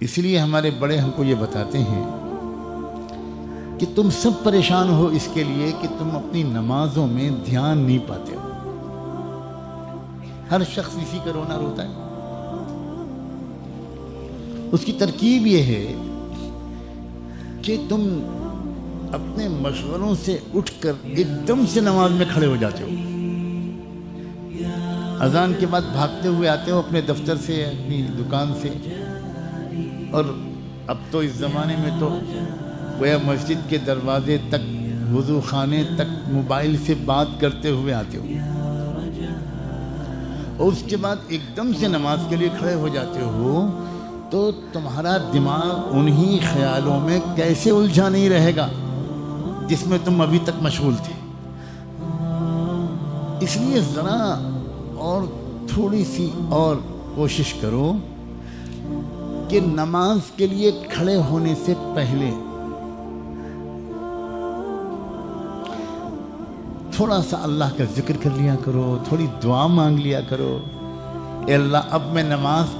اس لیے ہمارے بڑے ہم کو یہ بتاتے ہیں کہ تم سب پریشان ہو اس کے لیے کہ تم اپنی نمازوں میں دھیان نہیں پاتے ہو. ہر شخص اسی کا رونا روتا ہے. اس کی ترکیب یہ ہے کہ تم اپنے مشغلوں سے اٹھ کر ایک دم سے نماز میں کھڑے ہو جاتے ہو. اذان کے بعد بھاگتے ہوئے آتے ہو اپنے دفتر سے، اپنی دکان سے، اور اب تو اس زمانے میں تو گویا مسجد کے دروازے تک، وضو خانے تک موبائل سے بات کرتے ہوئے آتے ہو، اور اس کے بعد ایک دم سے نماز کے لیے کھڑے ہو جاتے ہو. تو تمہارا دماغ انہی خیالوں میں کیسے الجھا نہیں رہے گا جس میں تم ابھی تک مشغول تھے. اس لیے ذرا اور تھوڑی سی اور کوشش کرو کہ نماز کے لیے کھڑے ہونے سے پہلے تھوڑا سا اللہ کا ذکر کر لیا کرو، تھوڑی دعا مانگ لیا کرو. اے اللہ، اب میں نماز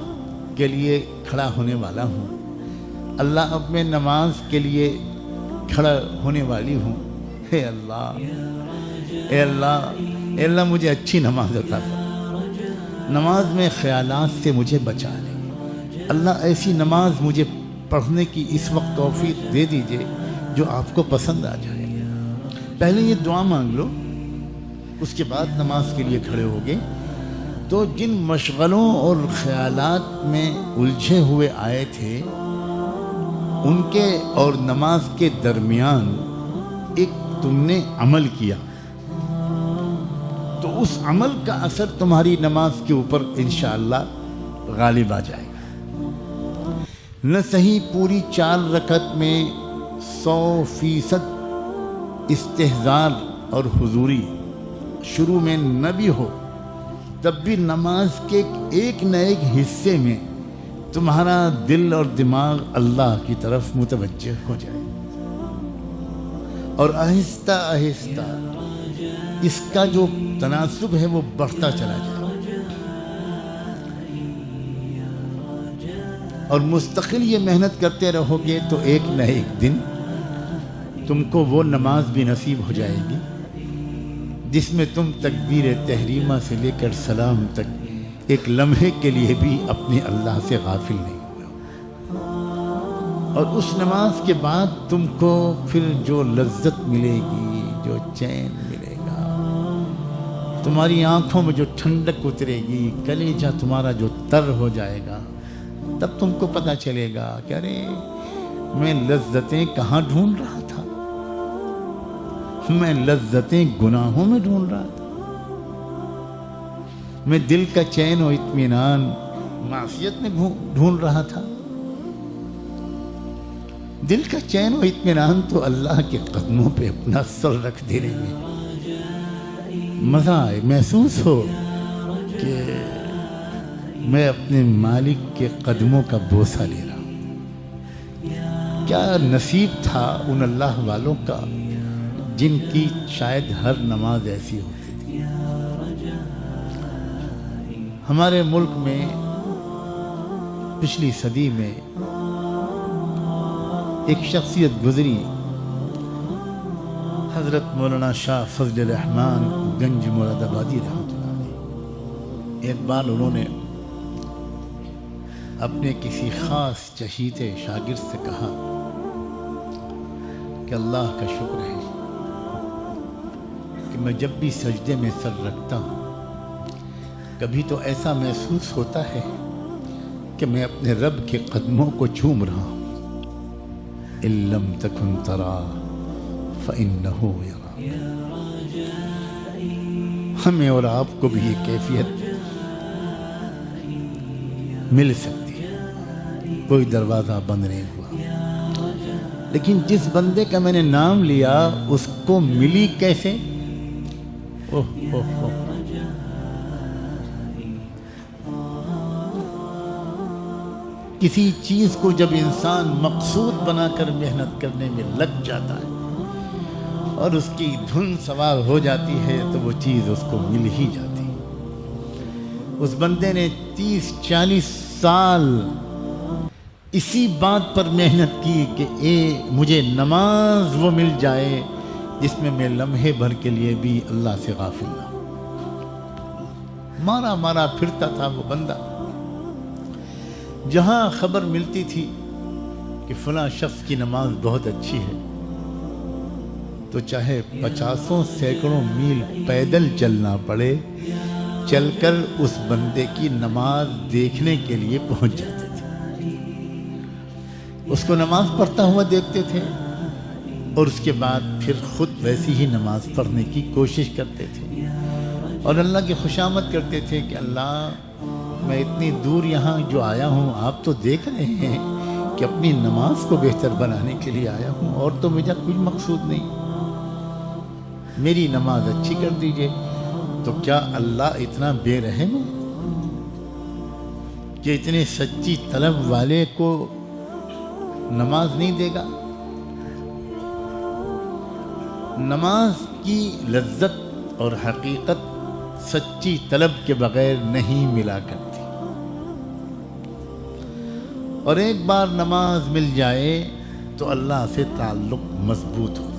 کے لیے کھڑا ہونے والا ہوں. اللہ، اب میں نماز کے لیے کھڑا ہونے والی ہوں. اے اللہ، اے اللہ، اے اللہ، مجھے اچھی نماز عطا کر. نماز میں خیالات سے مجھے بچا لے. اللہ، ایسی نماز مجھے پڑھنے کی اس وقت توفیق دے دیجئے جو آپ کو پسند آ جائے. پہلے یہ دعا مانگ لو، اس کے بعد نماز کے لیے کھڑے ہوگے تو جن مشغلوں اور خیالات میں الجھے ہوئے آئے تھے ان کے اور نماز کے درمیان ایک تم نے عمل کیا، تو اس عمل کا اثر تمہاری نماز کے اوپر انشاءاللہ غالب آ جائے گا. نہ صحیح پوری 4 رکعت میں 100% استحضار اور حضوری شروع میں نہ بھی ہو، تب بھی نماز کے ایک نہ ایک حصے میں تمہارا دل اور دماغ اللہ کی طرف متوجہ ہو جائے، اور آہستہ آہستہ اس کا جو تناسب ہے وہ بڑھتا چلا جائے، اور مستقل یہ محنت کرتے رہو گے تو ایک نہ ایک دن تم کو وہ نماز بھی نصیب ہو جائے گی جس میں تم تکبیر تحریمہ سے لے کر سلام تک ایک لمحے کے لیے بھی اپنے اللہ سے غافل نہیں ہوئے. اور اس نماز کے بعد تم کو پھر جو لذت ملے گی، جو چین ملے گا، تمہاری آنکھوں میں جو ٹھنڈک اترے گی، کلیجہ تمہارا جو تر ہو جائے گا، تب تم کو پتہ چلے گا کہ ارے میں لذتیں کہاں ڈھونڈ رہا تھا، میں لذتیں گناہوں میں ڈھونڈ رہا تھا، میں دل کا چین و اطمینان معصیت میں ڈھونڈ رہا تھا. دل کا چین و اطمینان تو اللہ کے قدموں پہ اپنا سر رکھ دینے میں مزہ آئے، محسوس ہو کہ میں اپنے مالک کے قدموں کا بوسہ لے رہا ہوں. کیا نصیب تھا ان اللہ والوں کا جن کی شاید ہر نماز ایسی ہوتی تھی. ہمارے ملک میں پچھلی صدی میں ایک شخصیت گزری، حضرت مولانا شاہ فضل الرحمن گنج مراد آبادی رحمۃ اللہ علیہ. ایک بار انہوں نے اپنے کسی خاص چہیتے شاگرد سے کہا کہ اللہ کا شکر ہے کہ میں جب بھی سجدے میں سر رکھتا ہوں کبھی تو ایسا محسوس ہوتا ہے کہ میں اپنے رب کے قدموں کو چوم رہا ہوں. ان لم تکن ترا فإنہ یراک. ہمیں اور آپ کو بھی یہ کیفیت مل سکتی ہے، کوئی دروازہ بند نہیں ہوا، لیکن جس بندے کا میں نے نام لیا اس کو ملی کیسے؟ کسی چیز کو جب انسان مقصود بنا کر محنت کرنے میں لگ جاتا ہے اور اس کی دھن سوار ہو جاتی ہے تو وہ چیز اس کو مل ہی جاتی ہے. اس بندے نے 30-40 سال اسی بات پر محنت کی کہ مجھے نماز وہ مل جائے جس میں میں لمحے بھر کے لیے بھی اللہ سے غافل نہ ہوں۔ مارا مارا پھرتا تھا وہ بندہ، جہاں خبر ملتی تھی کہ فلاں شخص کی نماز بہت اچھی ہے تو چاہے 50 سینکڑوں میل پیدل چلنا پڑے، چل کر اس بندے کی نماز دیکھنے کے لیے پہنچ جاتے تھے، اس کو نماز پڑھتا ہوا دیکھتے تھے اور اس کے بعد پھر خود ویسی ہی نماز پڑھنے کی کوشش کرتے تھے اور اللہ کی خوشامد کرتے تھے کہ اللہ میں اتنی دور یہاں جو آیا ہوں، آپ تو دیکھ رہے ہیں کہ اپنی نماز کو بہتر بنانے کے لیے آیا ہوں، اور تو مجھے کچھ مقصود نہیں، میری نماز اچھی کر دیجئے۔ تو کیا اللہ اتنا بے رحم ہے کہ اتنے سچی طلب والے کو نماز نہیں دے گا؟ نماز کی لذت اور حقیقت سچی طلب کے بغیر نہیں ملا کرتی، اور ایک بار نماز مل جائے تو اللہ سے تعلق مضبوط ہو